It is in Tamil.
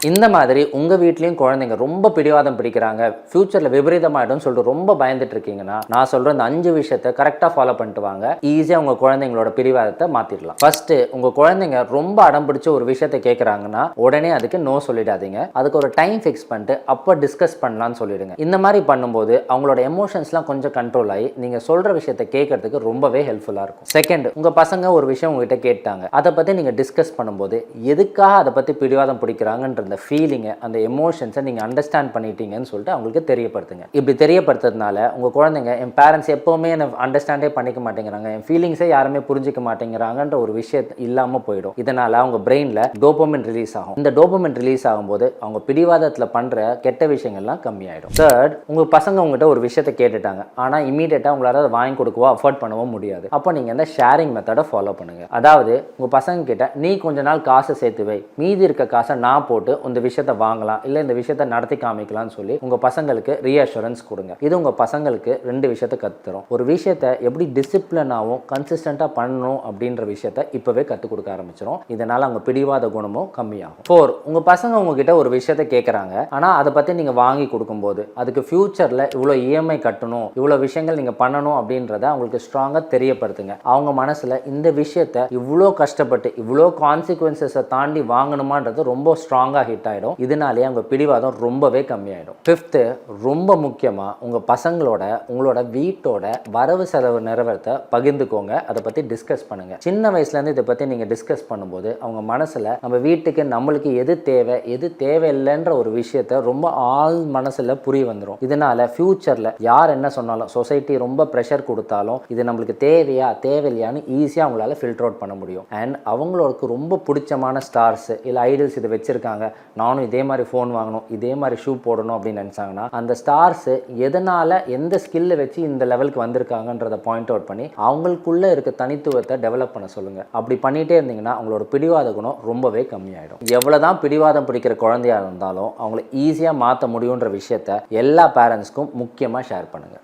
இந்த மாதிரி உங்கள் வீட்லேயும் குழந்தைங்க ரொம்ப பிடிவாதம் பிடிக்கிறாங்க, ஃப்யூச்சரில் விபரீதமாயிடும்னு சொல்லிட்டு ரொம்ப பயந்துட்டு இருக்கீங்கன்னா, நான் சொல்கிற இந்த 5 விஷயத்தை கரெக்டாக ஃபாலோ பண்ணிட்டு வாங்க. ஈஸியாக உங்கள் குழந்தைங்களோட பிடிவாதத்தை மாற்றிடலாம். ஃபர்ஸ்ட்டு, உங்கள் குழந்தைங்க ரொம்ப அடம் பிடிச்ச ஒரு விஷயத்தை கேட்குறாங்கன்னா உடனே அதுக்கு நோ சொல்லிடாதீங்க. அதுக்கு ஒரு டைம் ஃபிக்ஸ் பண்ணிட்டு அப்போ டிஸ்கஸ் பண்ணலான்னு சொல்லிடுங்க. இந்த மாதிரி பண்ணும்போது அவங்களோட எமோஷன்ஸ்லாம் கொஞ்சம் கண்ட்ரோல் ஆகி நீங்கள் சொல்கிற விஷயத்தை கேட்கறதுக்கு ரொம்பவே ஹெல்ப்ஃபுல்லாக இருக்கும். செகண்ட், உங்கள் பசங்க ஒரு விஷயம் உங்ககிட்ட கேட்டாங்க, அதை பற்றி நீங்கள் டிஸ்கஸ் பண்ணும்போது எதுக்காக அதை பற்றி பிடிவாதம் பிடிக்கிறாங்கன்ற அந்த ஃபீலிங்கை, அந்த எமோஷன்ஸை நீங்கள் அண்டர்ஸ்டாண்ட் பண்ணிட்டீங்கன்னு சொல்லிட்டு அவங்களுக்கு தெரியப்படுத்துங்க. இப்படி தெரியப்படுத்துறதுனால உங்கள் குழந்தைங்க என் பேரண்ட்ஸ் எப்போவுமே என்னை அண்டர்ஸ்டாண்டே பண்ணிக்க மாட்டேங்கிறாங்க, என் ஃபீலிங்ஸை யாருமே புரிஞ்சிக்க மாட்டேங்கிறாங்கன்ற ஒரு விஷயம் இல்லாமல் போயிடும். இதனால் அவங்க பிரெயினில் டோபமைன் ரிலீஸ் ஆகும். இந்த டோபமைன் ரிலீஸ் ஆகும்போது அவங்க பிடிவாதத்தில் பண்ணுற கெட்ட விஷயங்கள்லாம் கம்மியாயிடும். தேர்ட், உங்கள் பசங்க உங்கள்கிட்ட ஒரு விஷயத்தை கேட்டுட்டாங்க, ஆனால் இமீடியட்டாக உங்களால் அதை வாங்கி கொடுக்கவோ அஃபோர்ட் பண்ணவோ முடியாது. அப்போ நீங்கள் இந்த ஷேரிங் மெத்தடை ஃபாலோ பண்ணுங்கள். அதாவது உங்கள் பசங்க கிட்ட நீ கொஞ்ச நாள் காசை சேர்த்து வை, மீதி இருக்க காசை நான் போட்டு இந்த விஷயத்தை வாங்கலாம், இல்லை இந்த விஷயத்தை நடத்தி காமிக்கலாம்னு சொல்லி உங்கள் பசங்களுக்கு ரீஅஷூரன்ஸ் கொடுங்க. இது உங்கள் பசங்களுக்கு 2 விஷயத்தை கற்றுத்தரும். ஒரு விஷயத்தை எப்படி டிசிப்ளினாகவும் கன்சிஸ்டண்ட்டாக பண்ணணும் அப்படின்ற விஷயத்தை இப்போவே கற்றுக் கொடுக்க ஆரம்பிச்சிடும். இதனால் அவங்க பிடிவாத குணமும் கம்மியாகும். 4, உங்கள் பசங்க உங்ககிட்ட ஒரு விஷயத்தை கேட்குறாங்க, ஆனால் அதை பற்றி நீங்கள் வாங்கி கொடுக்கும்போது அதுக்கு ஃபியூச்சரில் இவ்வளோ இஎம்ஐ கட்டணும், இவ்வளோ விஷயங்கள் நீங்கள் பண்ணணும் அப்படின்றத அவங்களுக்கு ஸ்ட்ராங்காக தெரியப்படுத்துங்க. அவங்க மனசில் இந்த விஷயத்தை இவ்வளோ கஷ்டப்பட்டு இவ்வளோ கான்சிக்வன்சஸை தாண்டி வாங்கணுமான்றது ரொம்ப ஸ்ட்ராங்காக ஹிட் ஆகிடும். இதனாலே அவங்க பிடிவாதம் ரொம்பவே கம்மியாயிடும். 5th, ரொம்ப முக்கியமாக உங்கள் பசங்களோட உங்களோட வீட்டோட வரவு செலவு நிறுவனத்தை பகிர்ந்துக்கோங்க. அதை பற்றி டிஸ்கஸ் பண்ணுங்கள். சின்ன வயசுலேருந்து இதை பற்றி நீங்கள் டிஸ்கஸ் பண்ணும்போது அவங்க மனசில் நம்ம வீட்டுக்கு நம்மளுக்கு எது தேவை எது தேவையில்லைன்ற ஒரு விஷயத்தை ரொம்ப ஆள் மனசில் புரிய வந்துடும். இதனால் ஃப்யூச்சரில் யார் என்ன சொன்னாலும், சொசைட்டி ரொம்ப ப்ரெஷர் கொடுத்தாலும் இது நம்மளுக்கு தேவையா தேவையில்லையான்னு ஈஸியாக அவங்களால ஃபில்டர் அவுட் பண்ண முடியும். அண்ட் அவங்களுக்கு ரொம்ப பிடிச்சமான ஸ்டார்ஸ் இல்லை ஐடல்ஸ் இதை வச்சுருக்காங்க, நானும் இதே மாதிரி ஃபோன் வாங்கணும், இதே மாதிரி ஷூ போடணும் அப்படின்னு நினச்சாங்கன்னா அந்த ஸ்டார்ஸு எதனால் எந்த ஸ்கில்லை வச்சு இந்த லெவலுக்கு வந்திருக்காங்கன்றதை பாயிண்ட் அவுட் பண்ணி அவங்களுக்குள்ளே இருக்க தனித்துவத்தை டெவலப் பண்ண சொல்லுங்கள். அப்படி பண்ணிகிட்டே இருந்தீங்கன்னா அவங்களோட பிடிவாத குணம் ரொம்பவே கம்மியாயிடும். எவ்வளோதான் பிடிவாதம் பிடிக்கிற குழந்தையாக இருந்தாலும் அவங்கள ஈஸியாக மாற்ற முடியுன்ற விஷயத்த எல்லா பேரண்ட்ஸ்க்கும் முக்கியமாக ஷேர் பண்ணுங்கள்.